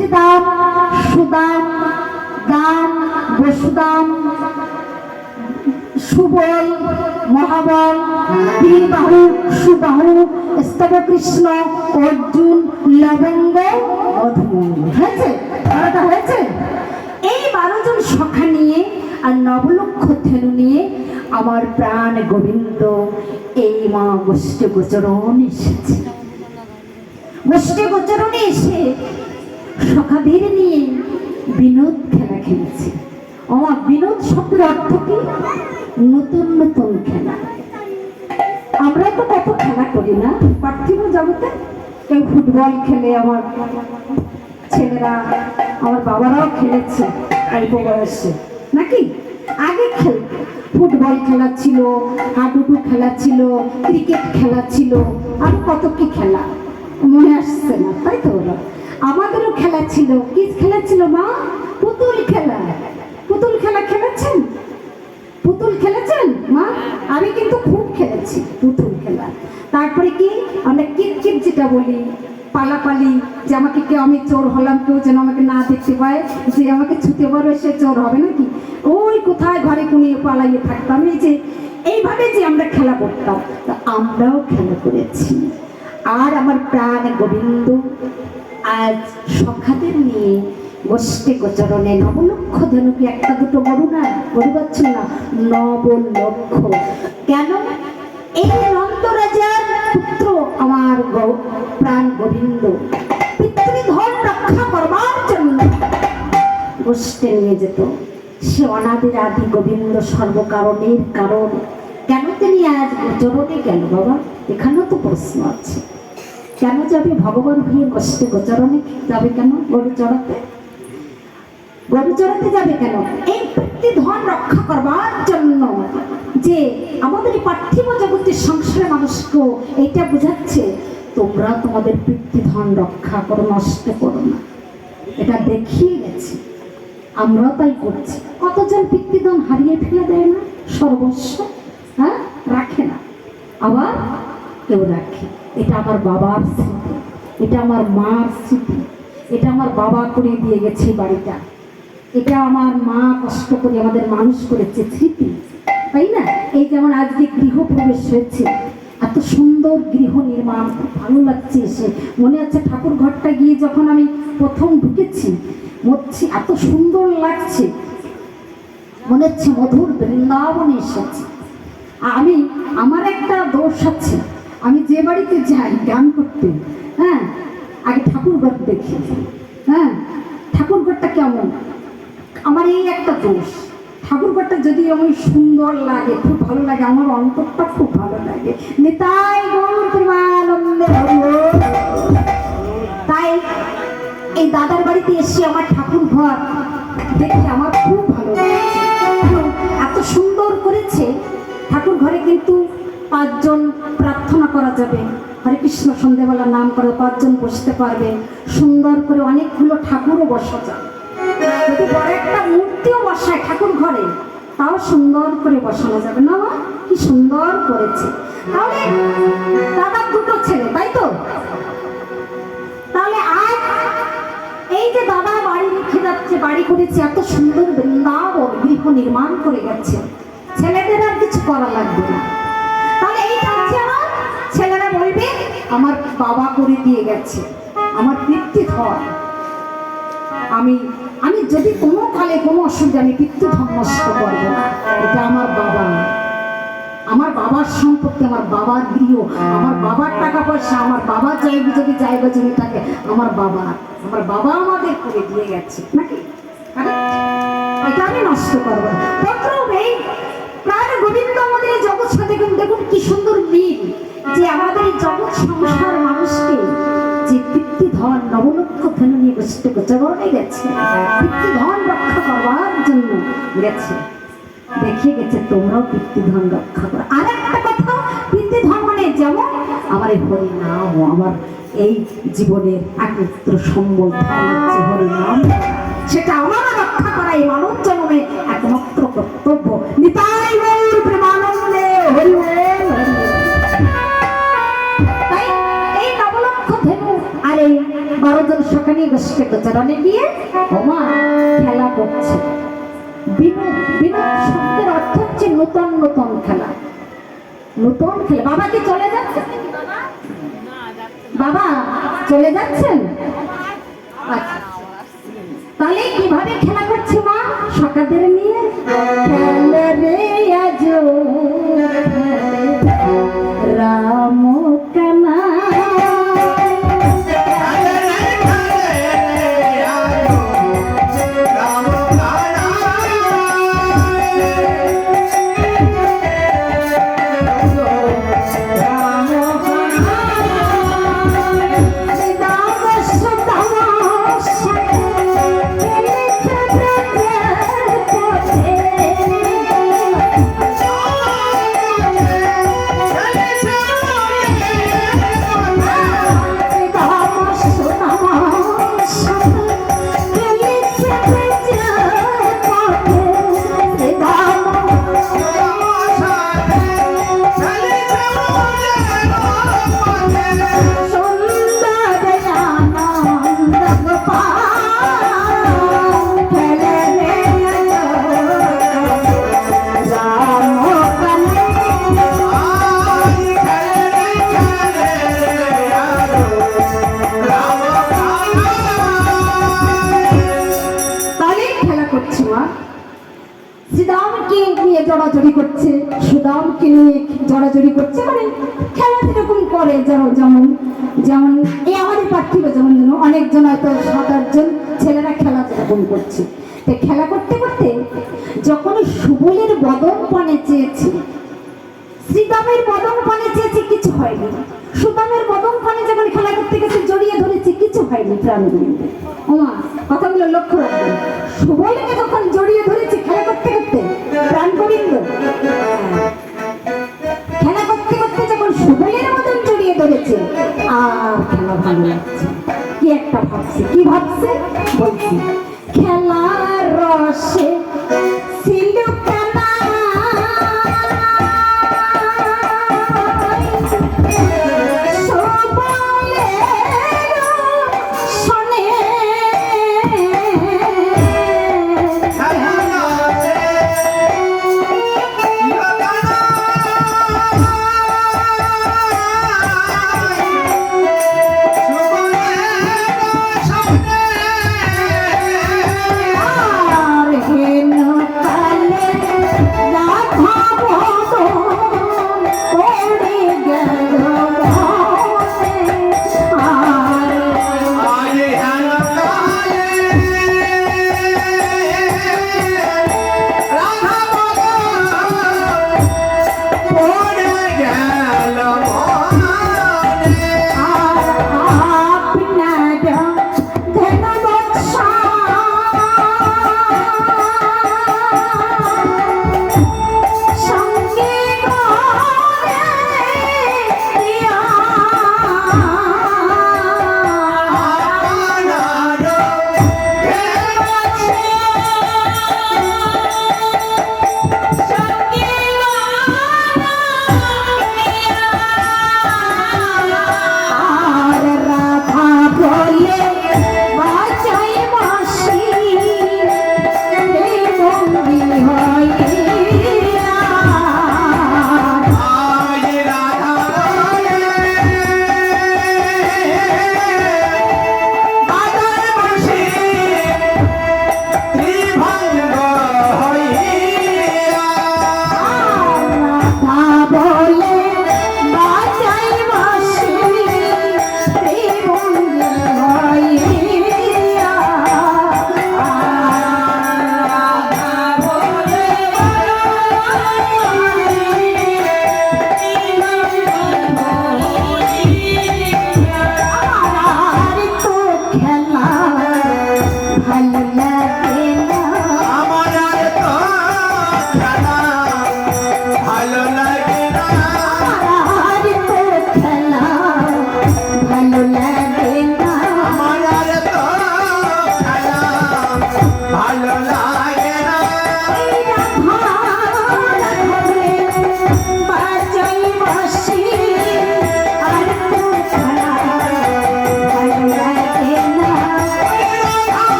শ্রীদাম, সুদাম, দাম, বসুদাম, সুবল, মহাবল, বীরবাহু, সুবাহু, স্তবকৃষ্ণ, অর্জুন, লবঙ্গ, অধমঙ্গ। হয়েছে? বারোটা হয়েছে? এই 12 জন সখা নিয়ে আর 9 লক্ষ ধেনু নিয়ে আমার প্রাণ গোবিন্দ এই মা গোষ্ঠী গোচরণ এসেছে। গোষ্ঠী গোচরণে এসে সখাদের নিয়ে বিনোদ খেলা খেলেছে। আমার বিনোদ শব্দের অর্থ কি? নতুন নতুন খেলা। আমরা তো কত খেলা করি না পার্থিব জগতে। কেউ ফুটবল খেলে, আমার ছেলেরা, আমার বাবারাও খেলেছে অল্প বয়সে, নাকি? আগে খেলত, ফুটবল খেলা ছিল, হাডুডু খেলা ছিল, ক্রিকেট খেলা ছিল, আর কত কি খেলা মনে আসছে না, তাই তো? আমাদেরও খেলা ছিল। কি খেলা ছিল মা? পুতুল খেলা। পুতুল খেলা খেলেছেন? পুতুল খেলেছেন মা? আমি কিন্তু খুব খেলেছি পুতুল খেলা। তারপরে কি আমরা কিরকির যেটা বলি, পালাপালি, যে আমাকে কেউ, আমি চোর হলাম, কেউ যেন আমাকে না দেখতে পায়, যে আমাকে ছুতে পারবে সে চোর হবে নাকি, ওই কোথায় ঘরে কুনিয়ে পালাইয়ে থাকতাম। এই যে এইভাবে যে আমরা খেলা করতাম, তা আমরাও খেলা করেছি। আর আমার প্রাণ গোবিন্দ আজ সখাদের নিয়ে গোষ্ঠী গোচরণে 9 লক্ষ ধেনুকে, একটা দুটো গরু না, গরু পাচ্ছিল না, 9 লক্ষ। কেন? এই নন্দ রাজার পুত্র আমার প্রাণ গোবিন্দ পিতৃধন রক্ষা করবার জন্য গোষ্ঠী নিয়ে যেত। সে অনাদির আদি গোবিন্দ, সর্বকারণের কারণ। কেন তিনি আজ গোচরণে গেল বাবা? এখানেও তো প্রশ্ন আছে। কেন যাবে ভগবান হয়ে গোষ্ঠী গোচরণে? যাবে কেন? গরু চড়াতে। গরু চড়াতে যাবে কেন? এই পিতৃধন রক্ষা করবার জন্য। যে আমাদের এই পার্থিব জগতের সংসারে মানুষকে এইটা বোঝাচ্ছে, তোমরা তোমাদের পিতৃধন রক্ষা করো, নষ্ট করো না। এটা দেখিয়ে গেছে, আমরাও তাই করছি। কতজন পিতৃধন হারিয়ে ফেলে দেয় না, সর্বস্ব, হ্যাঁ, রাখে না। আবার কেউ রাখে। এটা আমার বাবার স্মৃতি, এটা আমার মার স্মৃতি, এটা আমার বাবা করে দিয়ে গেছে বাড়িটা, এটা আমার মা কষ্ট করে আমাদের মানুষ করেছে, স্মৃতি, তাই না? এই যেমন আজকে গৃহপ্রবেশ হয়েছে, এত সুন্দর গৃহ নির্মাণ, খুব ভালো লাগছে এসে। মনে আছে ঠাকুর ঘরটা গিয়ে যখন আমি প্রথম ঢুকেছি, মরছি, এত সুন্দর লাগছে, মনে হচ্ছে মধুর বৃন্দাবনে এসেছি। আমি, আমার একটা দোষ আছে, আমি যে বাড়িতে যাই গান করতে, হ্যাঁ, আগে ঠাকুর ঘর দেখি, হ্যাঁ, ঠাকুর ঘরটা কেমন। আমার এই একটা দোষ, ঠাকুর ঘরটা যদি আমার সুন্দর লাগে, খুব ভালো লাগে, আমার অন্তরটা খুব ভালো লাগে। নিতাই গৌর প্রেমানন্দে। তাই এই দাদার বাড়িতে এসে আমার ঠাকুর ঘর দেখে আমার খুব ভালো লাগছে। এত সুন্দর করেছে ঠাকুর ঘরে, কিন্তু 5 জন প্রার্থনা করা যাবে, হরে কৃষ্ণ সন্ধ্যেবেলা নাম করে 5 জন বসতে পারবে, সুন্দর করে অনেকগুলো ঠাকুরও বসা যায়। যদি বড় একটা মূর্তিও বসায় ঠাকুর ঘরে, তাও সুন্দর করে বসানো যাবে না? কি সুন্দর করেছে। তাহলে দাদার 2টো ছেলে, তাই তো? তাহলে আজ এই যে দাদা বাড়ি রেখে যাচ্ছে, বাড়ি করেছে, এত সুন্দর বৃন্দাবন গৃহ নির্মাণ করে গেছে, ছেলেদের আর কিছু করা লাগবে না। তাহলে এই হচ্ছে আমার ছেলেরা বলবে আমার বাবা করে দিয়ে গেছে, আমার পিতৃধন। আমি আমি যদি কোনো কালে কোনো অসুবিধা, আমি পিতৃধন নষ্ট করবো না। এটা আমার বাবা, আমার বাবার সম্পত্তি, আমার বাবার গৃহ, আমার বাবার টাকা পয়সা, আমার বাবার জায়গা, যদি জায়গা জমি থাকে আমার বাবা আমাদের করে দিয়ে গেছে, নাকি? এটা আমি নষ্ট করবো না। এই প্রাণ গোবিন্দ আমাদের এই জগৎ সাথে, দেখুন কি সুন্দর মিল, যে আমাদের এই জগৎ সংসার মানুষকে যে পিতৃধন 9 লক্ষ ধেনু নিয়ে গোষ্ঠী গোচরণে গেছে, পিতৃধন রক্ষা করবার জন্য গেছে, দেখিয়ে গেছে তোমরাও পিতৃধন রক্ষা করো। আর একটা কথা, পিতৃধন মানে যেমন আমার এই হরিনাম, আমার এই জীবনের একমাত্র সম্বল হচ্ছে হরিনাম, সেটা আমারও রক্ষা করা এই মানব জন্মে একমাত্র কর্তব্য। নিতাই গৌর প্রেমানন্দে হরি বল। তাই এই 9 লক্ষ ধেনু আর এই 12 জন সকালে গোষ্ঠী চরণে গিয়ে ওমা খেলা করছে। বিনোদ, বিনোদ শব্দের অর্থ হচ্ছে নতুন নতুন খেলা, নতুন খেলা। বাবা কি চলে যাচ্ছেন? বাবা চলে যাচ্ছেন? আচ্ছা, তাহলে কিভাবে খেলা করছে মা সকাদের নিয়ে? খেলে রে আজ রাম কানা জড়াজড়ি করছে, সুদামকে নিয়ে জড়াজড়ি করছে, মানে খেলা যেরকম করে যেমন যেমন এই আমাদের পার্থিব যেমন অনেকজন হয়তো 7-8 ছেলেরা খেলা যেরকম করছে। তো খেলা করতে করতে যখন সুবলের বদন পানে চেয়েছে, শ্রীদামের বদন পানে চেয়েছে, কিছু হয়নি। সুদামের বদন পানে যখন খেলা করতে গেছে জড়িয়ে ধরেছে, কিছু হয়নি। প্রাণগোবিন্দ ওমা কথাগুলো লক্ষ্য রাখবেন। সুবলকে যখন জড়িয়ে ধরেছে খেলা করতে করতে, প্রাণগোবিন্দ খেলা করতে করতে যখন সুবলের মতন জড়িয়ে ধরেছে, আর খেলা ভালো লাগছে। কি একটা ভাবছে, কি ভাবছে বলছি, খেলার রসে ছিল কানা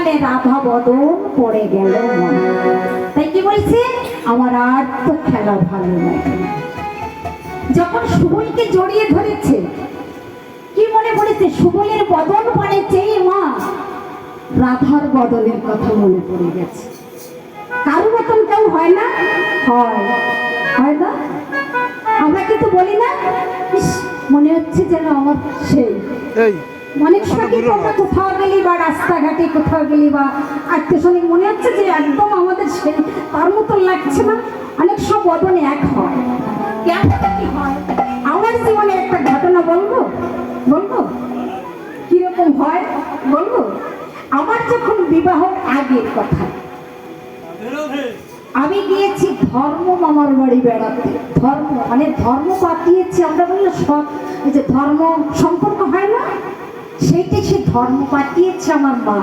খেলে রাধা বদন পড়ে গেল মন। তাই কি বলছে, আমার আর তো খেলা ভালো লাগে। যখন সুবলকে জড়িয়ে ধরেছে, কি মনে পড়েছে, সুবলের বদন পানে চেয়ে মা রাধার বদনের কথা মনে পড়ে গেছে। কারো মতন কেউ হয় না? হয় না? আমরা কিন্তু বলি না, মনে হচ্ছে যেন আমার সেই অনেক সময় কিন্তু আমরা কোথাও গেলি বা রাস্তাঘাটে কোথাও গেলি বা আত্মীয় মনে হচ্ছে যে একদম আমাদের সেই তার মতন লাগছে না। অনেক সব বদনে এক হয়। কি হয়, আমার জীবনে একটা ঘটনা বলবো কিরকম হয় বলবো। আমার যখন বিবাহের আগের কথা, আমি গিয়েছি ধর্ম মামার বাড়ি বেড়াতে। ধর্ম পাঠিয়েছি, আমরা বললে সব যে ধর্ম সম্পর্ক হয় না, সেইটা সে ধর্ম পাঠিয়েছে আমার মা,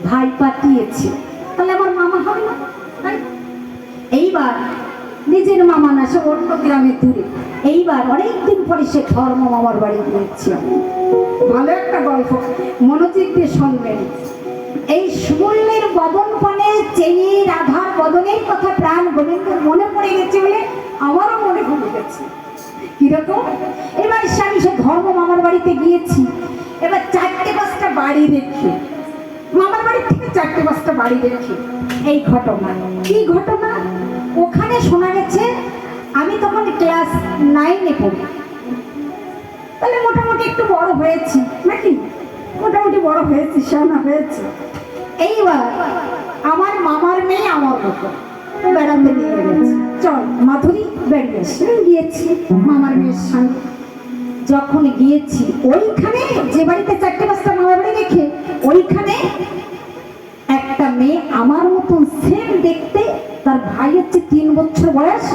ভাই পাঠিয়েছে, তাহলে আমার মামা হয় না? এইবার নিজের মামা না, সে অন্য গ্রামে দূরে। এইবার অনেকদিন পরে সে ধর্ম মামার বাড়ি গিয়েছি আমি। ভালো একটা গল্প, মনোযোগ দিয়ে শুনবেন। এই সুবলের বদন পানে চেয়ে রাধার বদনের কথা প্রাণ গোবিন্দের মনে পড়ে গেছে বলে আমারও মনে পড়ে গেছে। কিরকম, এবার স্বামী সে ধর্ম মামার বাড়িতে গিয়েছি। এবার 4-5টা বাড়ি দেখে, মামার বাড়ি থেকে 4-5টা বাড়ি দেখে এই ঘটনা। কি ঘটনা, ওখানে শোনা গেছে, আমি তখন ক্লাস 9-এ পড়ি, তাহলে মোটামুটি একটু বড় হয়েছি নাকি, মোটামুটি বড় হয়েছি, শানা হয়েছে। এইবার আমার মামার মেয়ে আমার মতো বেড়াতে নিয়ে গেছে, চল মাধুরী বেড়িয়ে গিয়েছি মামার মেয়ের সঙ্গে। যখন গিয়েছি ওইখানে, যে বাড়িতে 4-5টা মামার বাড়ি রেখে, ওইখানে একটা মেয়ে আমার মতন সেম দেখতে, তার ভাই হচ্ছে 3 বছর বয়স,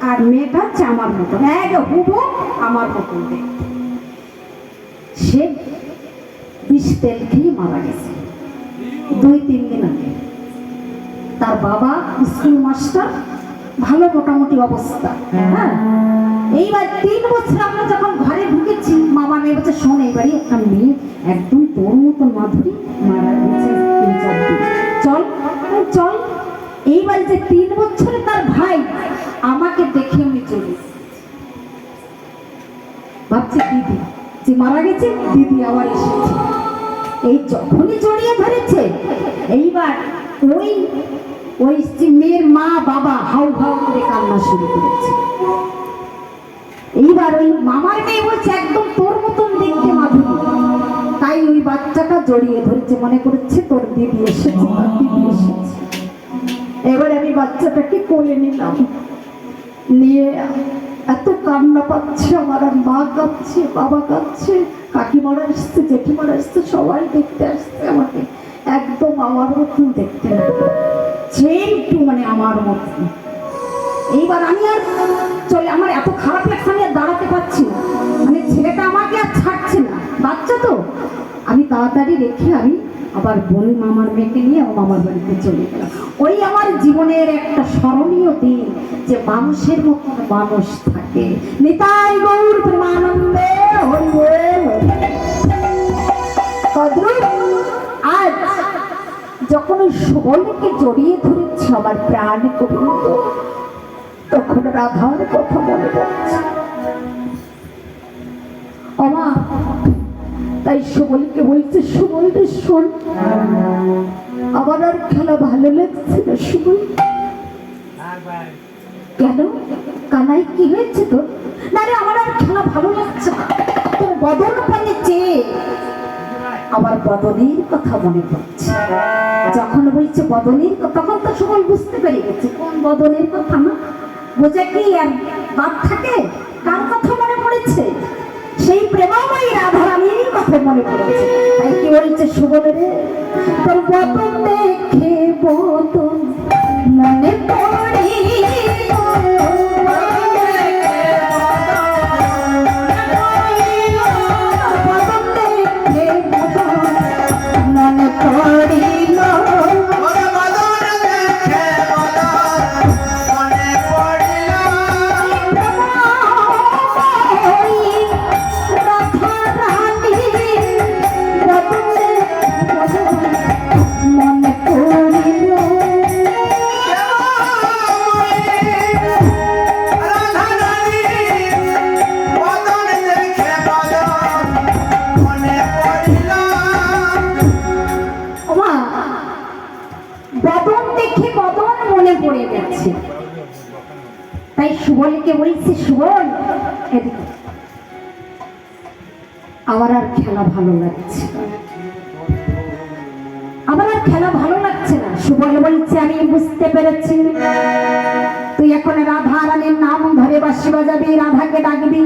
আর মেয়েটা হচ্ছে আমার মতন, এক হুবহু আমার মতন দেখতে। সে বিষ তেল খেয়ে মারা গেছে 2-3 দিন আগে। তার বাবা স্কুল মাস্টার, ভালো মোটামুটি অবস্থা। হ্যাঁ, এইবার 3 বছর আমরা যখন ঘরে ঢুকেছি, মামা মেয়ে বলছে, শোন এইবারই একটা মেয়ে একদম তোর মতন মাধুরী মারা গেছে 3-4 দিন, চল। এইবার যে 3 বছরে তার ভাই আমাকে দেখে আমি চলে ভাবছি দিদি যে মারা গেছে, দিদি আবার এসেছে। এই যখনই জড়িয়ে ধরেছে, এইবার ওই মেয়ের মা বাবা হাউ হাউ করে কান্না শুরু করেছে। এইবার ওই মামার মেয়ে বলছে, একদম তোর মতন দেখতে মাধুরী। তাই ওই বাচ্চাটা জড়িয়ে ধরেছে, মনে করছে তোর দিদি এসেছে। এবার আমি বাচ্চাটাকে কোলে নিলাম, নিয়ে এত কান্না পাচ্ছে আমার, আর মা কাঁদছে, বাবা কাঁদছে, কাকিমারা আসছে, জেঠিমারা আসছে, সবাই দেখতে আসছে আমাকে, একদম আমার মতন দেখতে, একটু মানে আমার মতন। এইবার আমি আর চলে, আমার এত খারাপ লাগছে, আমি আর দাঁড়াতে পারছি না, মানে ছেলেটা আমাকে আর ছাড়ছে না, বাচ্চা তো। আমি তাড়াতাড়ি রেখে আমি আবার বলি মামার মেয়েকে নিয়ে আমার মামার বাড়িতে চলে গেলাম। ওই আমার জীবনের একটা স্মরণীয় দিন, যে মানুষের মতন মানুষ থাকে। নিতাই গৌর প্রেমানন্দে আজ যখন ওই সুবলকে জড়িয়ে ধরেছে আমার প্রাণ গোবিন্দ, তখন রাধার কথা মনে পড়ছে। আমা তাই সুবলকে বলছে, সুবল রে শোন, আমার আর খেলা ভালো লাগছে না সুবল। কেন কানাই, কি হয়েছে তোর? না রে, আমার আর খেলা ভালো লাগছে না, তোর বদন পানে চেয়ে আমার বদনের কথা মনে পড়ছে। যখন বলছে বদনের কথা, তখন তো সুবল বুঝতে পেরে গেছে কোন বদনের কথা। না বোঝা কি আর বাদ থাকে, কার কথা মনে পড়েছে? সেই প্রেমময়ী রাধারানীর কথা মনে পড়েছে। তাই কি বলছে সুবলের, তোর বদন দেখে বদন মনে পড়ে, সুবলকে বলছি, সুবল এদিকে, আমার আর খেলা ভালো লাগছে না, আমার আর খেলা ভালো লাগছে না। সুবল বলছে, আমি বুঝতে পেরেছি তুই এখন রাধা রানীর নাম ধরে বাঁশি বাজাবি, রাধাকে ডাকবি,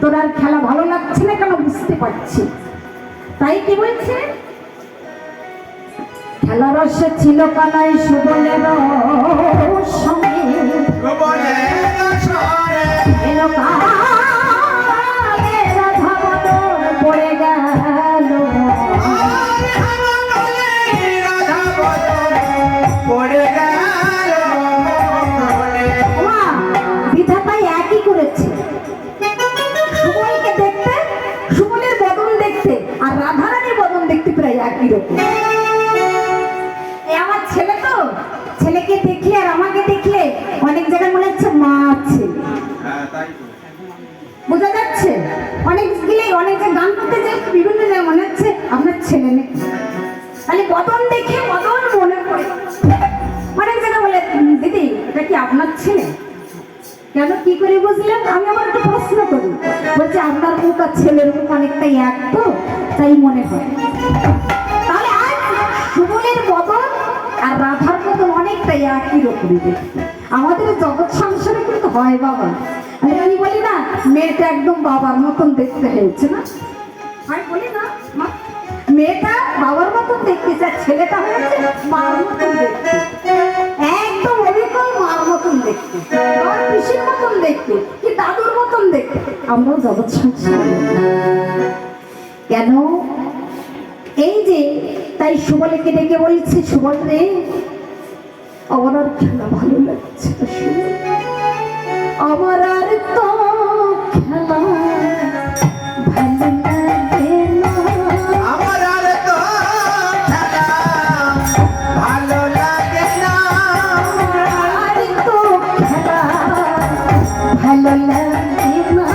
তোর আর খেলা ভালো লাগছে না কেন বুঝতে পারছি। তাই কি বলছে, খেলার রসে ছিল কানাই সুবলের সঙ্গে, এলো কালে রাধা বদন পড়ে গেল, বিধাতাই একই করেছে। সুবলকে দেখতে, সুবলের বদন দেখতে আর রাধারানীর বদন দেখতে প্রায় একই রকম। আমার ছেলে তো, ছেলেকে দেখলে আর আমাকে দেখলে অনেক জায়গায় মনে হচ্ছে মা আছে, বোঝা যাচ্ছে। অনেক গেলে অনেক গান করতে যাই, বিভিন্ন জায়গায় মনে হচ্ছে আপনার ছেলে নেই, তাহলে বদন দেখে বদন মনে পড়ে। অনেক জায়গায় বলে, দিদি এটা কি আপনার ছেলে? কেন, কি করে বুঝলেন? আমি আবার একটু প্রশ্ন করি, বলছে আপনার মুখ আর ছেলের মুখ অনেকটাই এক তো, তাই মনে হয়। তাহলে আজ সুবলের বদন আর রাধার বদন অনেকটাই একই রকমই দেখতে। আমাদের জগৎ সংসারে কিন্তু হয় বাবা, আমি বলি না মেয়েটা একদম বাবার মতন দেখতে হয়েছে না, আমি বলি না মা মেয়েটা বাবার মতন দেখতে চায়, ছেলেটা হয়েছে মার মতন দেখতে, একদম অবিকল মার মতন দেখতে, আমার পিসির মতন দেখতে, কি দাদুর মতন দেখতে। আমরাও জগৎ সংসারে কেন এই যে, তাই সুবলকে ডেকে বলছে, সুবল রে আমার আর খেলা ভালো লাগছে না, আমার আর তো খেলা ভালো লাগে না, আমার আর তো খেলা ভালো লাগে না, আর তো খেলা ভালো লাগে না,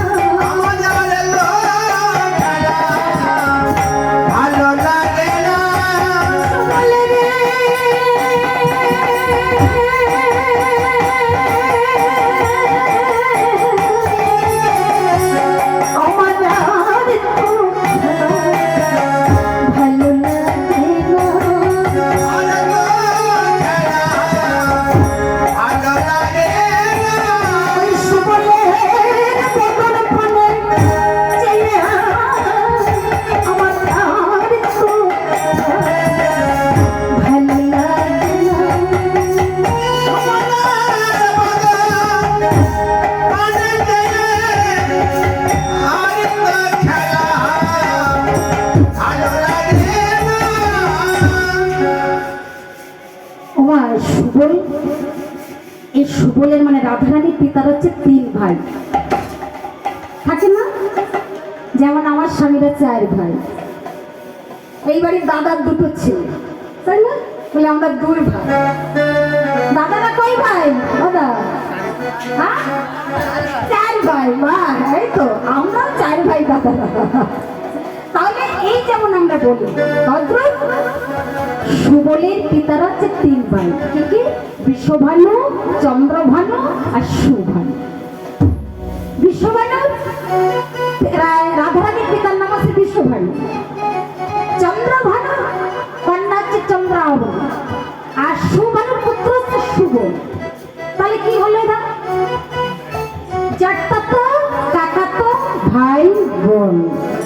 আমার আর তো খেলা ভালো লাগে না। বলে রে আমার আর তো খেলা ভালো লাগে না, আর তো খেলা ভালো লাগে না। ওই সুবলের বদন পানে চেয়ে আমার আর তো ভালো লাগে না, ওমা সুবল, এই সুবলের মানে রাধারানীর পিতার হচ্ছে 3 ভাই থাকে না, যেমন আমার স্বামীরা 4 ভাই, এই বাড়ির দাদার 2টো ছেলে, তাই না, বলে আমরা 2 ভাই। দাদারা কয় ভাই? দাদা হ্যাঁ 4 ভাই, মা এই তো আমরা 4 ভাই দাদারা। তাহলে এই যেমন আমরা বলি তদ্রুপ সুবলের পিতারা হচ্ছে 3 ভাই, কি কি? বিশ্বভানু, চন্দ্রভানু আর সুভানু। বিশ্বভানু রাধারানীর পিতার নাম আছে বিশ্বভানু, চন্দ্রভানু কন্যা হচ্ছে চন্দ্রাবতী, আর সুভানুর পুত্র হচ্ছে সুবল। তাহলে কি হলো না, জ্যাঠাতো কাকাতো ভাই বোন,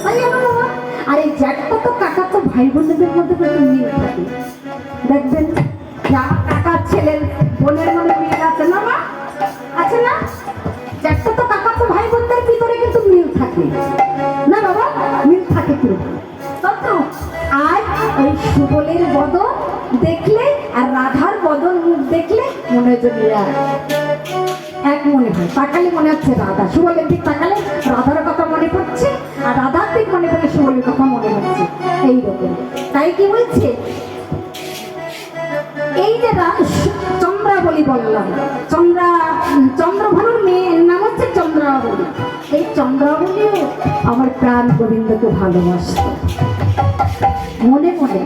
তাই না বাবা? আর এই জ্যাঠাতো কাকাতো ভাই বোনদের মধ্যে কিন্তু মিল থাকে, দেখবেন কাকার ছেলের বোনের মনে মিল আছে না মা, আছে না? জ্যাঠাতো কাকাতো ভাই বোনদের ভিতরে কিন্তু মিল থাকে না বাবা, মিল থাকে কিন্তু। তত আর ওই সুবলের বদন দেখলে আর রাধার বদন মুখ দেখলে মনে হয় এক মনে হয়, তাকালে মনে হচ্ছে রাধা, সুবলের দিক তাকালে রাধার কথা মনে পড়ছে, আর রাধার দিক মনে পড়লে সুবলের কথা মনে হচ্ছে, এইরকম। তাই কি বলছে, এই যে চন্দ্রাবলী বললাম, চন্দ্রভানুর মেয়ের নাম হচ্ছে চন্দ্রাবলী। এই চন্দ্রাবলীও আমার প্রাণ গোবিন্দকে ভালোবাসত মনে মনে।